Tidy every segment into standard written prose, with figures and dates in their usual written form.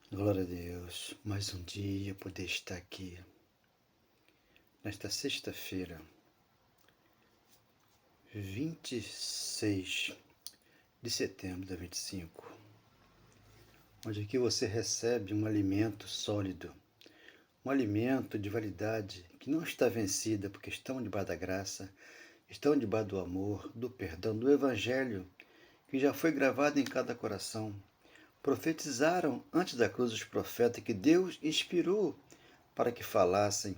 Glória a Deus, mais um dia poder estar aqui, nesta sexta-feira, 26 de setembro de 25, onde aqui você recebe um alimento sólido, um alimento de validade que não está vencida, porque estão debaixo da graça, estão debaixo do amor, do perdão, do Evangelho, que já foi gravado em cada coração. Profetizaram antes da cruz os profetas que Deus inspirou para que falassem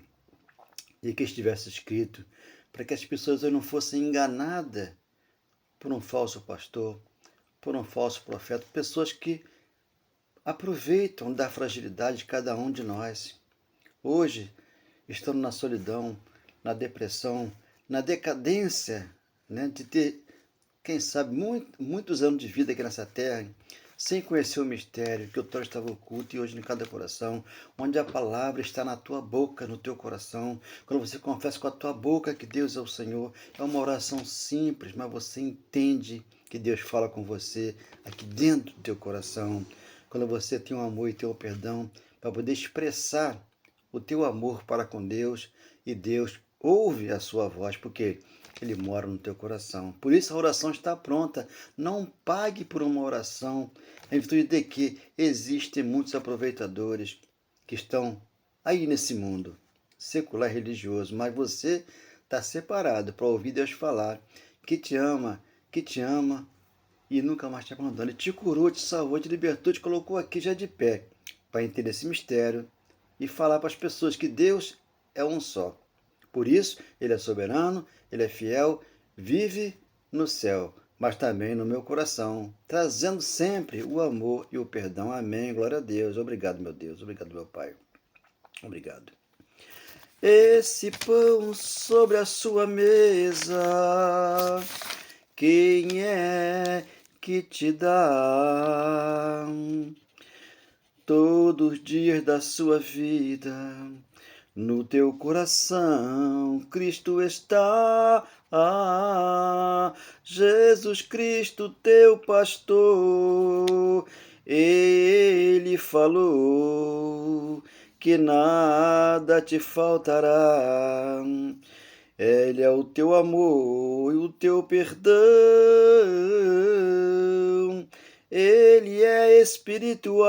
e que estivesse escrito, para que as pessoas não fossem enganadas por um falso pastor, por um falso profeta, pessoas que aproveitam da fragilidade de cada um de nós. Hoje, estando na solidão, na depressão, na decadência, de ter, quem sabe, muitos anos de vida aqui nessa terra, sem conhecer o mistério, que o trono estava oculto e hoje em cada coração, onde a palavra está na tua boca, no teu coração. Quando você confessa com a tua boca que Deus é o Senhor, é uma oração simples, mas você entende que Deus fala com você aqui dentro do teu coração. Quando você tem um amor e tem um perdão, para poder expressar o teu amor para com Deus, e Deus ouve a sua voz, porque Ele mora no teu coração. Por isso a oração está pronta. Não pague por uma oração, em virtude de que existem muitos aproveitadores que estão aí nesse mundo secular religioso, mas você está separado para ouvir Deus falar que te ama e nunca mais te abandona. Ele te curou, te salvou, te libertou, te colocou aqui já de pé para entender esse mistério e falar para as pessoas que Deus é um só. Por isso, Ele é soberano, Ele é fiel, vive no céu, mas também no meu coração, trazendo sempre o amor e o perdão. Amém. Glória a Deus. Obrigado, meu Deus. Obrigado, meu Pai. Obrigado. Esse pão sobre a sua mesa, quem é que te dá? Todos os dias da sua vida, no teu coração, Cristo está. Jesus Cristo, teu pastor, Ele falou que nada te faltará. Ele é o teu amor e o teu perdão. Ele é espiritual.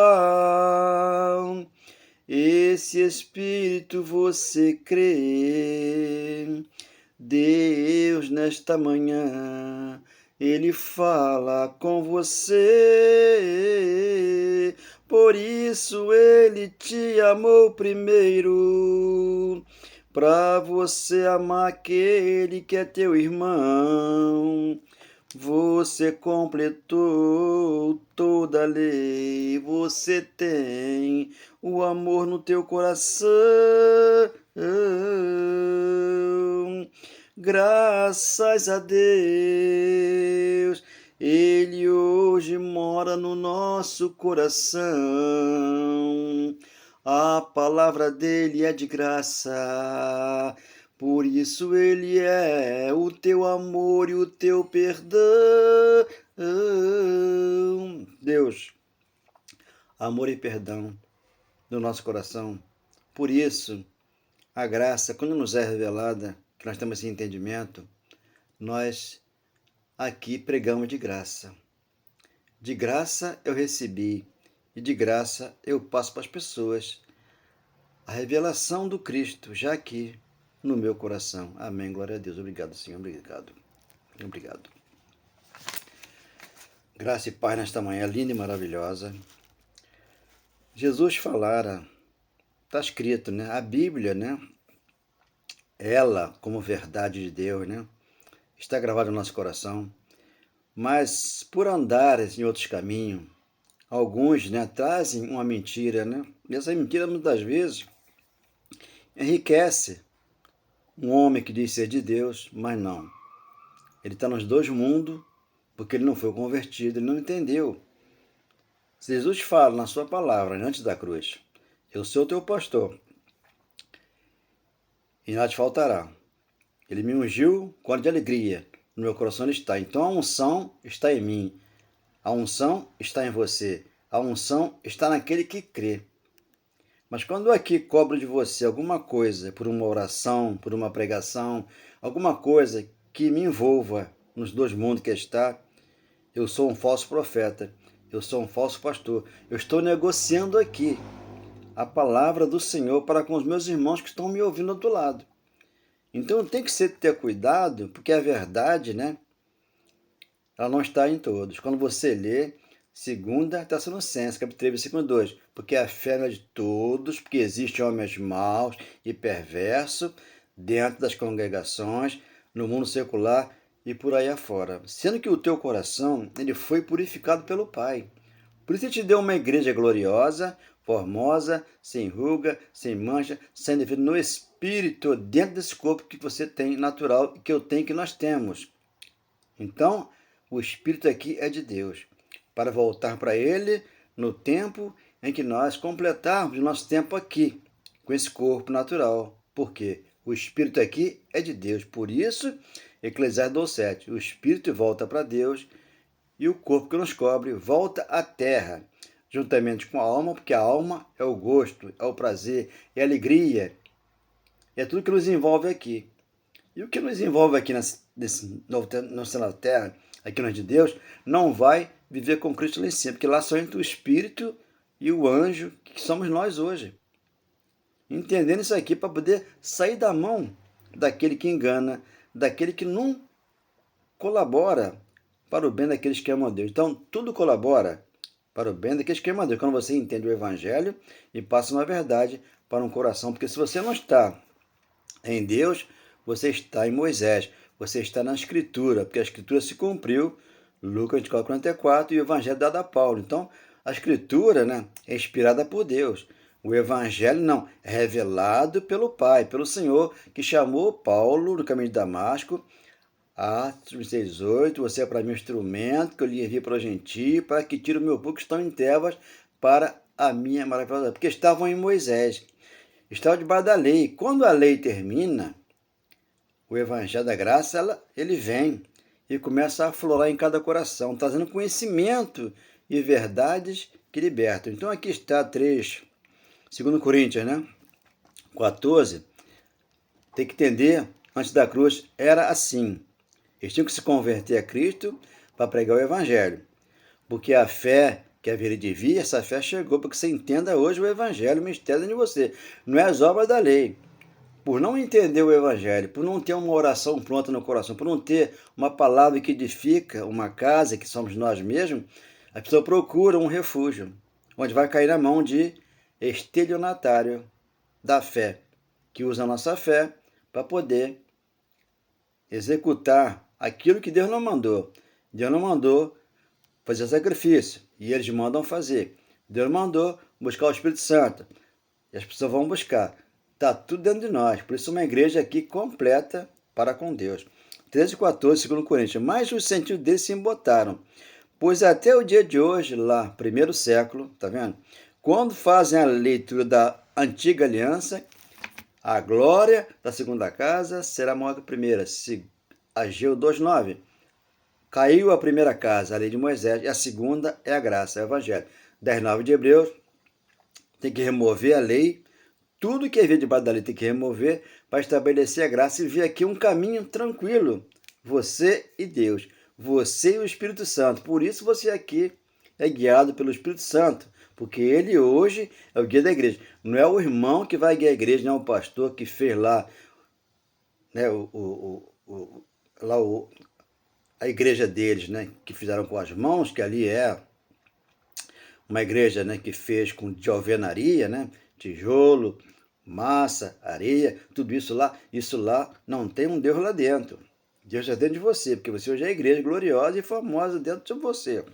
Esse Espírito você crê. Deus, nesta manhã, Ele fala com você. Por isso Ele te amou primeiro, para você amar aquele que é teu irmão. Você completou toda a lei, você tem o amor no teu coração. Graças a Deus, Ele hoje mora no nosso coração. A palavra dele é de graça. Por isso Ele é o teu amor e o teu perdão. Deus, amor e perdão no nosso coração. Por isso, a graça, quando nos é revelada, que nós temos esse entendimento, nós aqui pregamos de graça. De graça eu recebi e de graça eu passo para as pessoas a revelação do Cristo, já aqui no meu coração. Amém. Glória a Deus. Obrigado, Senhor. Obrigado. Obrigado. Graça e paz nesta manhã linda e maravilhosa. Jesus falara, está escrito, né? A Bíblia, né? Ela, como verdade de Deus, né? Está gravada no nosso coração. Mas por andar em outros caminhos, alguns, né, trazem uma mentira, né? E essa mentira, muitas vezes, enriquece um homem que diz ser de Deus, mas não. Ele está nos dois mundos, porque ele não foi convertido, ele não entendeu. Jesus fala na sua palavra, antes da cruz: eu sou teu pastor, e nada te faltará. Ele me ungiu com de alegria, no meu coração ele está. Então a unção está em mim, a unção está em você. A unção está naquele que crê. Mas quando eu aqui cobro de você alguma coisa, por uma oração, por uma pregação, alguma coisa que me envolva nos dois mundos que está, eu sou um falso profeta, eu sou um falso pastor. Eu estou negociando aqui a palavra do Senhor para com os meus irmãos que estão me ouvindo do lado. Então tem que ter cuidado, porque a verdade, né, ela não está em todos. Quando você lê 2 Tessalonicenses, capítulo 3, versículo 2, porque a fé não é de todos, porque existem homens maus e perversos dentro das congregações, no mundo secular e por aí afora. Sendo que o teu coração, ele foi purificado pelo Pai. Por isso ele te deu uma igreja gloriosa, formosa, sem ruga, sem mancha, sem defeito, no espírito, dentro desse corpo que você tem natural, que eu tenho, que nós temos. Então, o espírito aqui é de Deus, para voltar para ele no tempo em que nós completarmos o nosso tempo aqui, com esse corpo natural. Por quê? O espírito aqui é de Deus. Por isso, Eclesiastes 2:7, o espírito volta para Deus e o corpo que nos cobre volta à terra, juntamente com a alma, porque a alma é o gosto, é o prazer, é a alegria, é tudo que nos envolve aqui. E o que nos envolve aqui nesse nossa terra, aqui no de Deus, não vai viver com Cristo lá em cima, porque lá só entra o Espírito e o anjo, que somos nós hoje. Entendendo isso aqui para poder sair da mão daquele que engana, daquele que não colabora para o bem daqueles que amam a Deus. Então, tudo colabora para o bem daqueles que amam a Deus, quando você entende o Evangelho e passa uma verdade para um coração. Porque se você não está em Deus, você está em Moisés, você está na Escritura, porque a Escritura se cumpriu, Lucas 44, e o Evangelho dado a Paulo. Então, a Escritura, né, é inspirada por Deus. O Evangelho não, é revelado pelo Pai, pelo Senhor, que chamou Paulo no caminho de Damasco. Atos 6:8, você é para mim um instrumento que eu lhe envio para o gentio, para que tire o meu povo que estão em trevas para a minha maravilhosa. Porque estavam em Moisés, estavam debaixo da lei. Quando a lei termina, o Evangelho da Graça, ele vem e começa a aflorar em cada coração, trazendo conhecimento e verdades que libertam. Então aqui está 2 Coríntios, né? 14, tem que entender, antes da cruz era assim. Eles tinham que se converter a Cristo para pregar o Evangelho. Porque a fé que haveria de vir, essa fé chegou para que você entenda hoje o Evangelho, o mistério de você. Não é as obras da lei. Por não entender o Evangelho, por não ter uma oração pronta no coração, por não ter uma palavra que edifica uma casa, que somos nós mesmos, a pessoa procura um refúgio, onde vai cair na mão de estelionatário da fé, que usa a nossa fé para poder executar aquilo que Deus não mandou. Deus não mandou fazer sacrifício, e eles mandam fazer. Deus mandou buscar o Espírito Santo, e as pessoas vão buscar. Está tudo dentro de nós, por isso uma igreja aqui completa para com Deus. 13:14, 2 Coríntios, mas os sentidos deles se embotaram, pois até o dia de hoje, lá, primeiro século, tá vendo? Quando fazem a leitura da antiga aliança, a glória da segunda casa será maior que a primeira. Ageu 2:9. Caiu a primeira casa, a lei de Moisés, e a segunda é a graça, é o Evangelho. 10:9 de Hebreus, tem que remover a lei, tudo que é vir debaixo da lei tem que remover para estabelecer a graça e ver aqui um caminho tranquilo. Você e Deus, você e o Espírito Santo. Por isso você aqui é guiado pelo Espírito Santo, porque ele hoje é o guia da igreja. Não é o irmão que vai guiar a igreja, não é o pastor que fez lá, né, a igreja deles, né, que fizeram com as mãos, que ali é uma igreja, né, que fez de alvenaria, né, tijolo, massa, areia, tudo isso lá não tem um Deus lá dentro. Deus está dentro de você, porque você hoje é a igreja gloriosa e famosa dentro de você.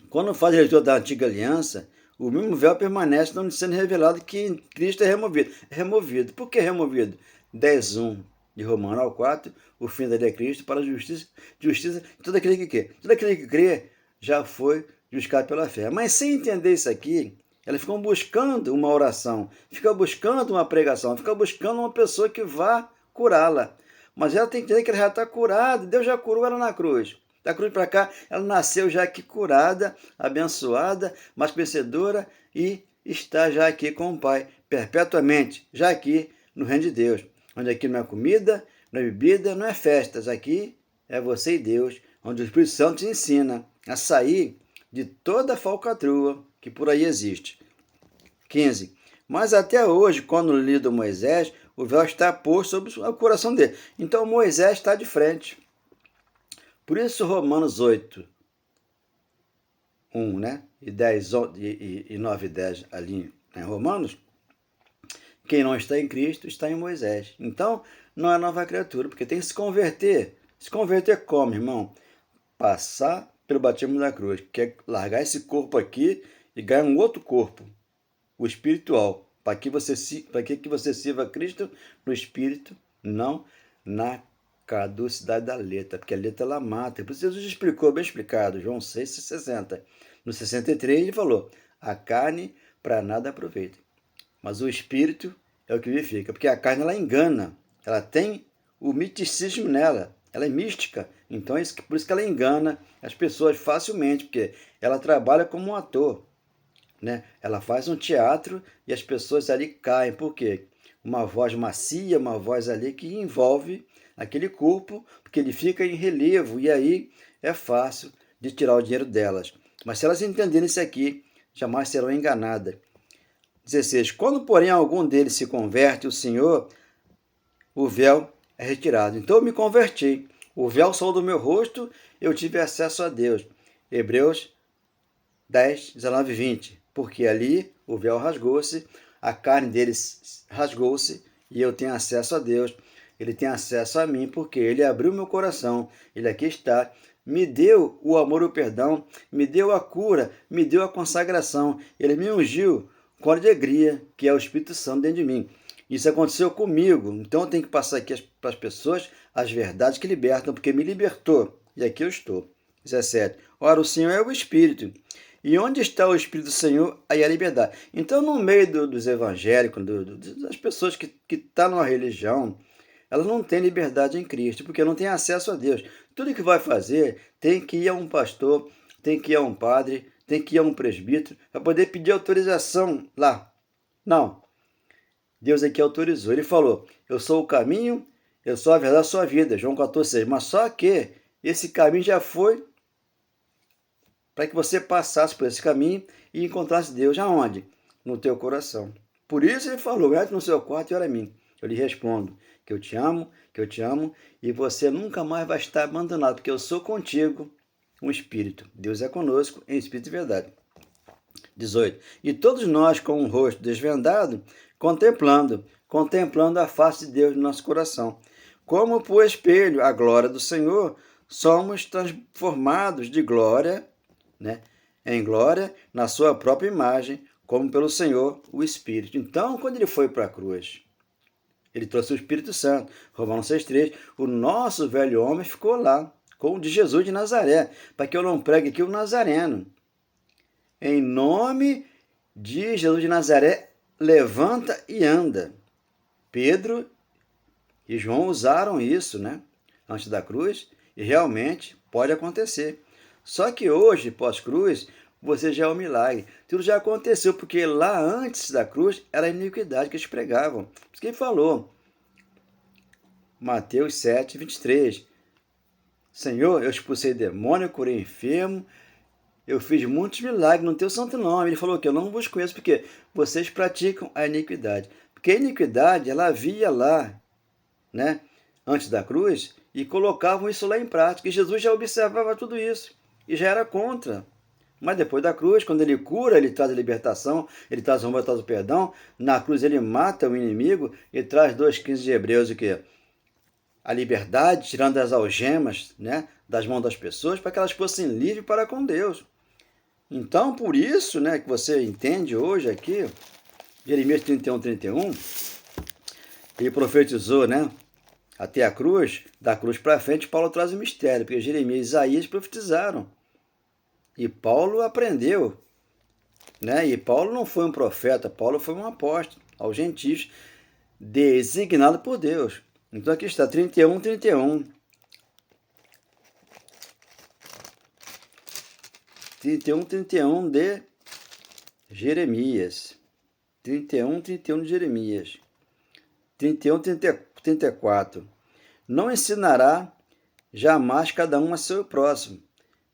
Quando faz a leitura da antiga aliança, o mesmo véu permanece não sendo revelado, que em Cristo é removido. É removido. Por que é removido? 10:1 de Romanos 4, o fim da lei é Cristo para a justiça, todo aquele que crê. Todo aquele que crê já foi justificado pela fé. Mas sem entender isso aqui, elas ficam buscando uma oração, ficam buscando uma pregação, ficam buscando uma pessoa que vá curá-la. Mas ela tem que entender que ela já está curada, Deus já curou ela na cruz. Da cruz para cá, ela nasceu já aqui curada, abençoada, mas vencedora e está já aqui com o Pai, perpetuamente, já aqui no reino de Deus. Onde aqui não é comida, não é bebida, não é festas. Aqui é você e Deus, onde o Espírito Santo te ensina a sair de toda a falcatrua que por aí existe. 15. Mas até hoje, quando lido Moisés, o véu está posto sobre o coração dele. Então Moisés está de frente. Por isso Romanos 8, 1, né? E 10, e 9 e 10 ali em Romanos, quem não está em Cristo está em Moisés. Então, não é nova criatura, porque tem que se converter. Se converter como, irmão? Passar pelo batismo da cruz, que é largar esse corpo aqui e ganhar um outro corpo, o espiritual, para que você sirva a Cristo no espírito, não na caducidade da letra, porque a letra ela mata. Por isso Jesus explicou, bem explicado, João 6,60. No 63 ele falou, a carne para nada aproveita, mas o espírito é o que vivifica, porque a carne ela engana, ela tem o misticismo nela, ela é mística, então por isso que ela engana as pessoas facilmente, porque ela trabalha como um ator, né? Ela faz um teatro e as pessoas ali caem, por quê? Uma voz macia, uma voz ali que envolve aquele corpo, porque ele fica em relevo, e aí é fácil de tirar o dinheiro delas. Mas se elas entenderem isso aqui, jamais serão enganadas. 16. Quando, porém, algum deles se converte, o véu é retirado. Então eu me converti. O véu saiu do meu rosto, eu tive acesso a Deus. Hebreus 10, 19 e 20. Porque ali o véu rasgou-se, a carne deles rasgou-se e eu tenho acesso a Deus. Ele tem acesso a mim porque ele abriu meu coração. Ele aqui está. Me deu o amor e o perdão, me deu a cura, me deu a consagração. Ele me ungiu com alegria, que é o Espírito Santo dentro de mim. Isso aconteceu comigo, então eu tenho que passar aqui para as pessoas as verdades que libertam, porque me libertou, e aqui eu estou. 17. Ora, o Senhor é o Espírito, e onde está o Espírito do Senhor, aí a liberdade. Então, no meio dos evangélicos, das pessoas que estão numa religião, elas não têm liberdade em Cristo, porque não têm acesso a Deus. Tudo que vai fazer tem que ir a um pastor, tem que ir a um padre, tem que ir a um presbítero, para poder pedir autorização lá. Não. Deus aqui autorizou. Ele falou, eu sou o caminho, eu sou a verdade, eu sou a vida. João 14,6. Mas só que esse caminho já foi para que você passasse por esse caminho e encontrasse Deus aonde? No teu coração. Por isso ele falou, entre no seu quarto e ora a mim. Eu lhe respondo que eu te amo, e você nunca mais vai estar abandonado, porque eu sou contigo, um Espírito. Deus é conosco em Espírito e verdade. 18. E todos nós, com o rosto desvendado, contemplando a face de Deus no nosso coração. Como por espelho a glória do Senhor, somos transformados de glória, né, em glória, na sua própria imagem, como pelo Senhor, o Espírito. Então, quando ele foi para a cruz, ele trouxe o Espírito Santo. Romanos 6,3. O nosso velho homem ficou lá, com o de Jesus de Nazaré, para que eu não pregue aqui o Nazareno. Em nome de Jesus de Nazaré, levanta e anda. Pedro e João usaram isso, né, antes da cruz, e realmente pode acontecer. Só que hoje, pós-cruz, você já é um milagre. Tudo já aconteceu, porque lá antes da cruz era a iniquidade que eles pregavam. Por isso que ele falou. Mateus 7, 23. Senhor, eu expulsei demônio, eu curei enfermo, eu fiz muitos milagres no teu santo nome. Ele falou que eu não vos conheço, porque vocês praticam a iniquidade. Porque a iniquidade, ela havia lá, né, antes da cruz, e colocavam isso lá em prática. E Jesus já observava tudo isso, e já era contra. Mas depois da cruz, quando ele cura, ele traz a libertação, ele traz o amor, traz o perdão. Na cruz ele mata o inimigo e traz 2,15 de Hebreus, o quê? A liberdade, tirando as algemas, né, das mãos das pessoas, para que elas fossem livres para com Deus. Então, por isso, né, que você entende hoje aqui, Jeremias 31, 31, ele profetizou, né, até a cruz, da cruz para frente, Paulo traz o mistério, porque Jeremias e Isaías profetizaram. E Paulo aprendeu, né? E Paulo não foi um profeta, Paulo foi um apóstolo aos gentios, designado por Deus. Então aqui está 31, 31. 31 de Jeremias. 31 de Jeremias. 34. Não ensinará jamais cada um a seu próximo,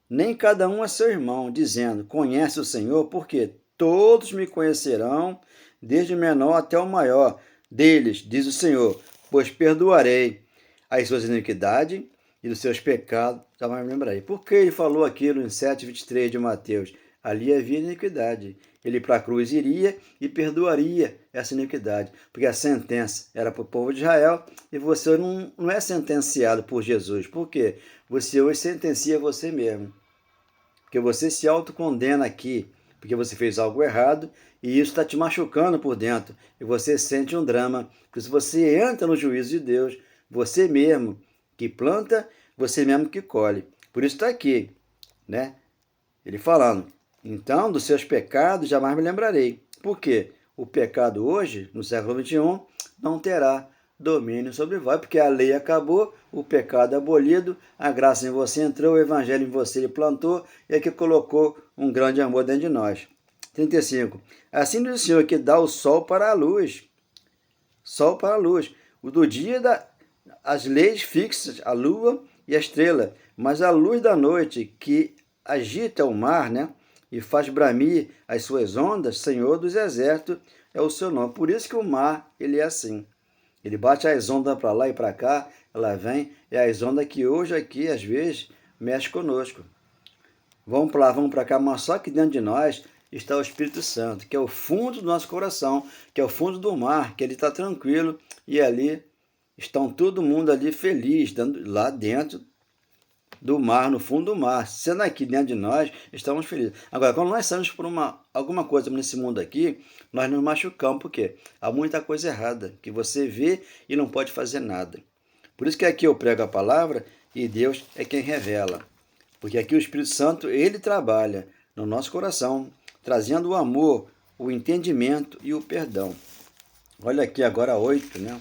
nem cada um a seu irmão, dizendo, conhece o Senhor, porque todos me conhecerão, desde o menor até o maior deles, diz o Senhor, pois perdoarei as suas iniquidades e dos seus pecados, jamais me lembrarei. Por que ele falou aquilo em 7:23 de Mateus? Ali havia iniquidade. Ele para a cruz iria e perdoaria essa iniquidade, porque a sentença era para o povo de Israel e você não é sentenciado por Jesus. Por quê? Você hoje sentencia você mesmo. Porque você se autocondena aqui, porque você fez algo errado e isso está te machucando por dentro. E você sente um drama, porque se você entra no juízo de Deus, você mesmo que planta, você mesmo que colhe. Por isso está aqui, né? Ele falando, então dos seus pecados jamais me lembrarei. Por quê? O pecado hoje, no século XXI, não terá domínio sobre vós, porque a lei acabou, o pecado abolido, a graça em você entrou, o evangelho em você ele plantou, e aqui colocou um grande amor dentro de nós. 35. Assim diz o Senhor que dá o sol para a luz. Sol para a luz. O do dia, as leis fixas, a lua e a estrela, mas a luz da noite que agita o mar, né? E faz bramir as suas ondas, Senhor dos exércitos é o seu nome. Por isso que o mar, ele é assim. Ele bate as ondas para lá e para cá, ela vem, é as ondas que hoje aqui, às vezes, mexe conosco. Vamos para lá, vamos para cá, mas só que dentro de nós está o Espírito Santo, que é o fundo do nosso coração, que é o fundo do mar, que ele está tranquilo e ali estão todo mundo ali feliz, lá dentro do mar, no fundo do mar. Sendo aqui dentro de nós, estamos felizes. Agora, quando nós estamos por alguma coisa nesse mundo aqui, nós nos machucamos, porque há muita coisa errada que você vê e não pode fazer nada. Por isso que aqui eu prego a palavra e Deus é quem revela. Porque aqui o Espírito Santo, ele trabalha no nosso coração, trazendo o amor, o entendimento e o perdão. Olha aqui agora 8, né?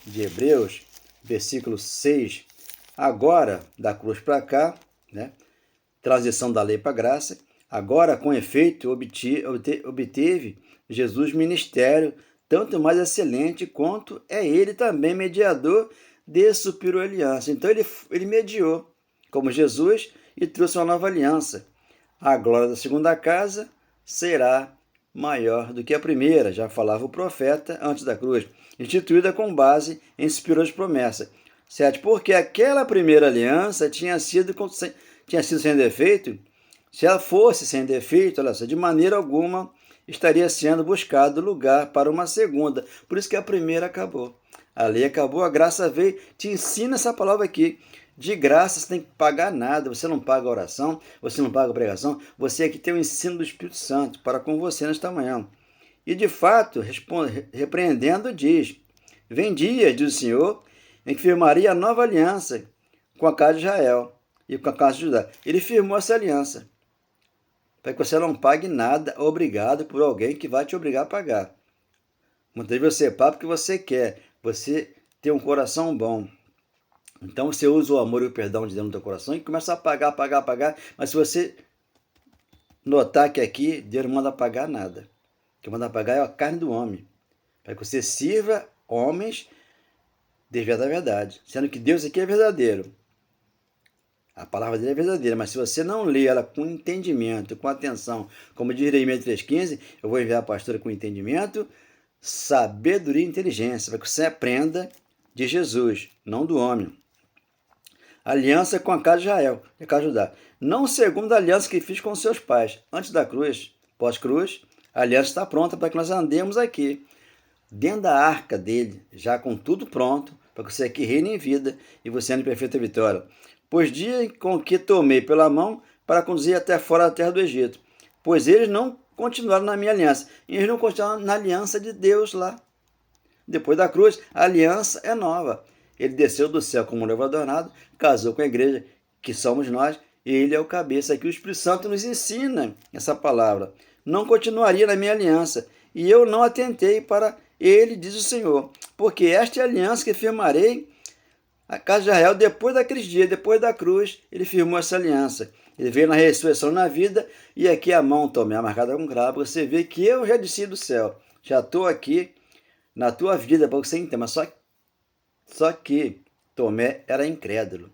De Hebreus, versículo 6. Agora, da cruz para cá, né? Transição da lei para a graça. Agora, com efeito, obteve Jesus ministério, tanto mais excelente quanto é ele também mediador de superior aliança. Então, ele mediou, como Jesus, e trouxe uma nova aliança. A glória da segunda casa será maior do que a primeira, já falava o profeta antes da cruz, instituída com base em superiores promessas. 7. Porque aquela primeira aliança tinha sido sem defeito. Se ela fosse sem defeito, olha só, de maneira alguma estaria sendo buscado lugar para uma segunda. Por isso que a primeira acabou. A lei acabou, a graça veio. Te ensina essa palavra aqui. De graça, você tem que pagar nada. Você não paga a oração, você não paga a pregação. Você aqui tem o ensino do Espírito Santo para com você nesta manhã. E de fato, repreendendo, diz: vem dia, diz o Senhor, em que firmaria a nova aliança com a casa de Israel e com a casa de Judá. Ele firmou essa aliança para que você não pague nada obrigado por alguém que vai te obrigar a pagar. Muitas vezes você paga porque você quer, você tem um coração bom. Então você usa o amor e o perdão de dentro do teu coração e começa a pagar. Mas se você notar que aqui Deus não manda pagar nada, o que manda pagar é a carne do homem, para que você sirva homens de verdade, sendo que Deus aqui é verdadeiro. A palavra dele é verdadeira, mas se você não lê ela com entendimento, com atenção, como diz Jeremias 3,15, eu vou enviar a pastora com entendimento, sabedoria e inteligência, para que você aprenda de Jesus, não do homem. Aliança com a casa de Israel, a casa de Judá. Não segundo a aliança que fiz com seus pais, antes da cruz, pós-cruz, a aliança está pronta para que nós andemos aqui, dentro da arca dele, já com tudo pronto, para que você aqui reine em vida e você ande em perfeita vitória. Pois dia com que tomei pela mão para conduzir até fora da terra do Egito. Pois eles não continuaram na minha aliança. E eles não continuaram na aliança de Deus lá. Depois da cruz, a aliança é nova. Ele desceu do céu como noivo adornado, casou com a igreja, que somos nós, e ele é o cabeça. Aqui o Espírito Santo nos ensina essa palavra. Não continuaria na minha aliança, e eu não atentei para ele, diz o Senhor. Porque esta é a aliança que firmarei A casa de Israel, depois daqueles dias, depois da cruz, ele firmou essa aliança. Ele veio na ressurreição na vida, e aqui a mão Tomé marcada com cravo, você vê que eu já desci do céu. Já estou aqui na tua vida para você entender. Mas só que Tomé era incrédulo.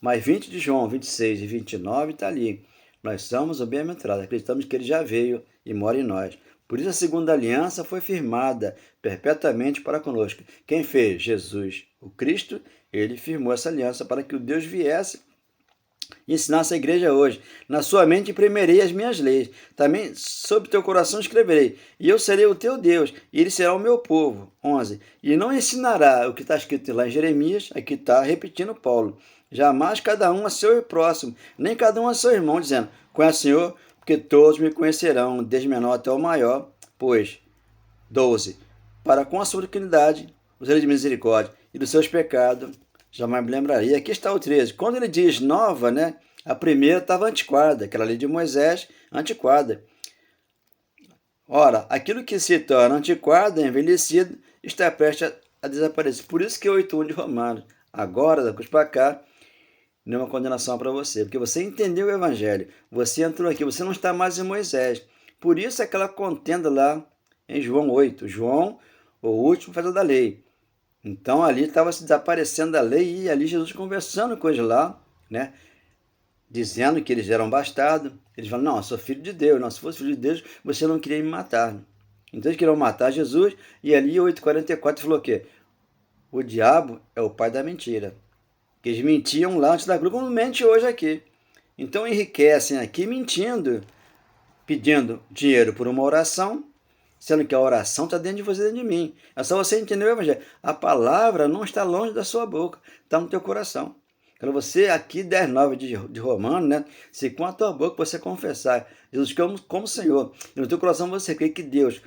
Mas 20 de João, 26 e 29 está ali. Nós somos o bem-aventurado, acreditamos que ele já veio e mora em nós. Por isso a segunda aliança foi firmada perpetuamente para conosco. Quem fez? Jesus, o Cristo, ele firmou essa aliança para que o Deus viesse e ensinasse a igreja hoje. Na sua mente imprimirei as minhas leis, também sobre teu coração escreverei, e eu serei o teu Deus, e ele será o meu povo. 11. E não ensinará o que está escrito lá em Jeremias, aqui está repetindo Paulo, jamais cada um a seu próximo, nem cada um a seu irmão, dizendo, conhece o Senhor, porque todos me conhecerão, desde o menor até o maior, pois, 12, para com a sua dignidade, os de misericórdia, e dos seus pecados, jamais me lembraria. Aqui está o 13. Quando ele diz nova, né? A primeira estava antiquada, aquela lei de Moisés, antiquada. Ora, aquilo que se torna antiquado, envelhecido, está prestes a desaparecer. Por isso que 8:1 de Romanos. Agora, da cruz para cá, nenhuma condenação para você, porque você entendeu o Evangelho. Você entrou aqui, você não está mais em Moisés. Por isso aquela contenda lá em João 8. João, o último faz da lei. Então ali estava se desaparecendo a lei e ali Jesus conversando com eles lá, né? Dizendo que eles eram bastardos. Eles falam, não, eu sou filho de Deus. Não, se fosse filho de Deus, você não queria me matar. Então eles queriam matar Jesus. E ali 8:44 falou o quê? O diabo é o pai da mentira. Que eles mentiam lá antes da cruz, como mente hoje aqui. Então enriquecem aqui mentindo, pedindo dinheiro por uma oração, sendo que a oração está dentro de você, dentro de mim. É só você entender o Evangelho. A palavra não está longe da sua boca, está no teu coração. Quando você, aqui 10:9 de Romanos, né? Se com a tua boca você confessar Jesus como Senhor, e no teu coração você crê que Deus,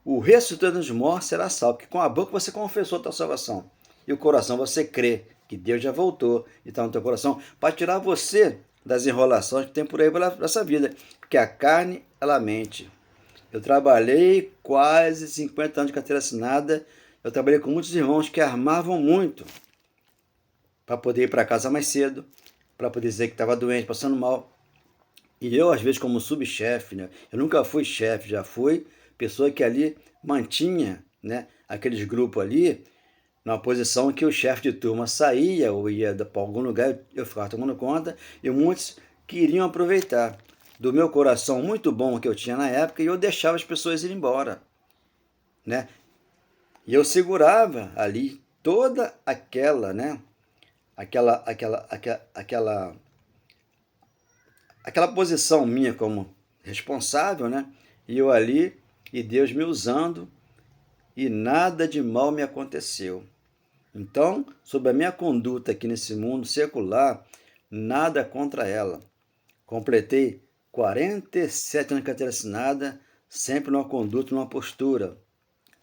o ressuscitado dos mortos, será salvo. Porque com a boca você confessou a tua salvação. E o coração você crê que Deus já voltou e está no teu coração para tirar você das enrolações que tem por aí pela essa vida. Porque a carne, ela mente. Eu trabalhei quase 50 anos de carteira assinada. Eu trabalhei com muitos irmãos que armavam muito para poder ir para casa mais cedo, para poder dizer que estava doente, passando mal. E eu, às vezes, como subchefe, né? Eu nunca fui chefe, já fui pessoa que ali mantinha, né, aqueles grupos ali numa posição que o chefe de turma saía ou ia para algum lugar, eu ficava tomando conta, e muitos queriam aproveitar do meu coração muito bom que eu tinha na época, e eu deixava as pessoas ir embora, né? E eu segurava ali toda aquela, né? Aquela posição minha como responsável, né? E eu ali, e Deus me usando, e nada de mal me aconteceu. Então, sobre a minha conduta aqui nesse mundo secular, nada contra ela. Completei 47 anos de carteira assinada, sempre numa conduta, numa postura,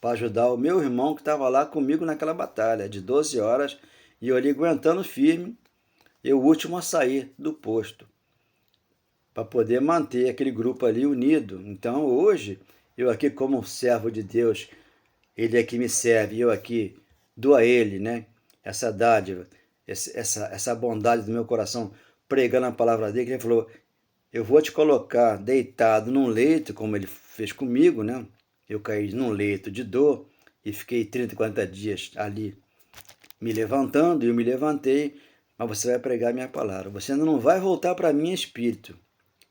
para ajudar o meu irmão que estava lá comigo naquela batalha de 12 horas, e eu ali aguentando firme, eu o último a sair do posto, para poder manter aquele grupo ali unido. Então, hoje, eu aqui como servo de Deus, ele aqui me serve, e eu aqui dou a ele, né, essa dádiva, essa bondade do meu coração, pregando a palavra dele, que ele falou, eu vou te colocar deitado num leito, como ele fez comigo, né? Eu caí num leito de dor e fiquei 30, 40 dias ali me levantando, e eu me levantei, mas você vai pregar a minha palavra. Você ainda não vai voltar para mim em espírito,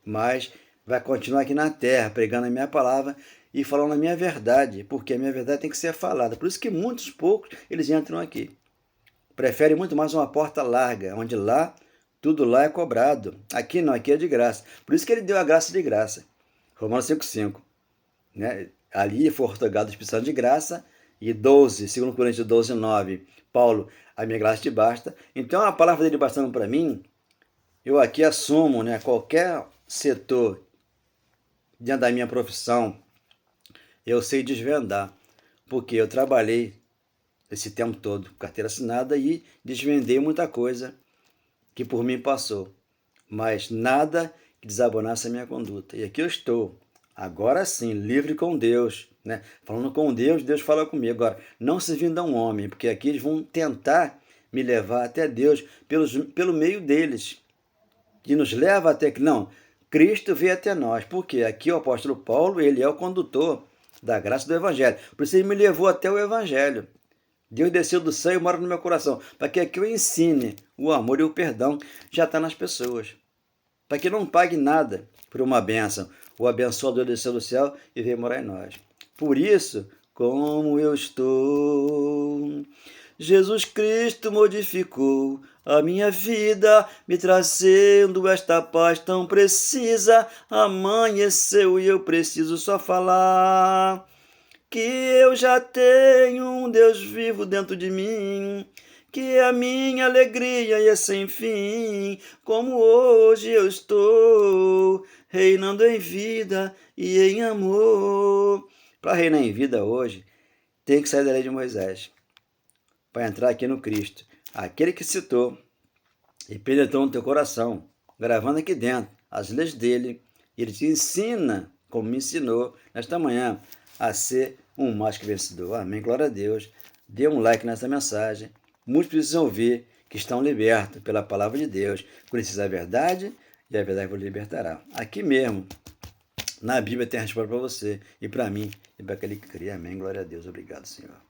mas vai continuar aqui na terra, pregando a minha palavra e falando a minha verdade, porque a minha verdade tem que ser falada. Por isso que muitos poucos, eles entram aqui. Preferem muito mais uma porta larga, onde lá tudo lá é cobrado. Aqui não, aqui é de graça. Por isso que ele deu a graça de graça. Romanos 5:5. Né? Ali foi otorgado o Espírito Santo de graça. E 12, 2 Coríntios 12:9. Paulo, a minha graça te basta. Então a palavra dele bastando para mim, eu aqui assumo, né, qualquer setor dentro da minha profissão, eu sei desvendar. Porque eu trabalhei esse tempo todo, carteira assinada, e desvendei muita coisa que por mim passou, mas nada que desabonasse a minha conduta. E aqui eu estou, agora sim, livre com Deus, né? Falando com Deus, Deus fala comigo. Agora, não servindo a um homem, porque aqui eles vão tentar me levar até Deus pelo meio deles, que nos leva até que não, Cristo veio até nós, porque aqui o apóstolo Paulo, ele é o condutor da graça do Evangelho, por isso ele me levou até o Evangelho. Deus desceu do céu e mora no meu coração, para que aqui eu ensine o amor e o perdão, já está nas pessoas, para que não pague nada por uma bênção. O abençoador desceu do céu e veio morar em nós. Por isso, como eu estou, Jesus Cristo modificou a minha vida, me trazendo esta paz tão precisa. Amanheceu e eu preciso só falar que eu já tenho um Deus vivo dentro de mim, que a minha alegria é sem fim, como hoje eu estou, reinando em vida e em amor. Para reinar em vida hoje, tem que sair da lei de Moisés, para entrar aqui no Cristo, aquele que citou e penetrou no teu coração, gravando aqui dentro as leis dele. Ele te ensina, como me ensinou nesta manhã, a ser um mais que vencedor. Amém, glória a Deus. Dê um like nessa mensagem. Muitos precisam ouvir que estão libertos pela palavra de Deus. Conhecis a verdade e a verdade vos libertará. Aqui mesmo, na Bíblia tem a resposta para você e para mim e para aquele que crê. Amém, glória a Deus. Obrigado, Senhor.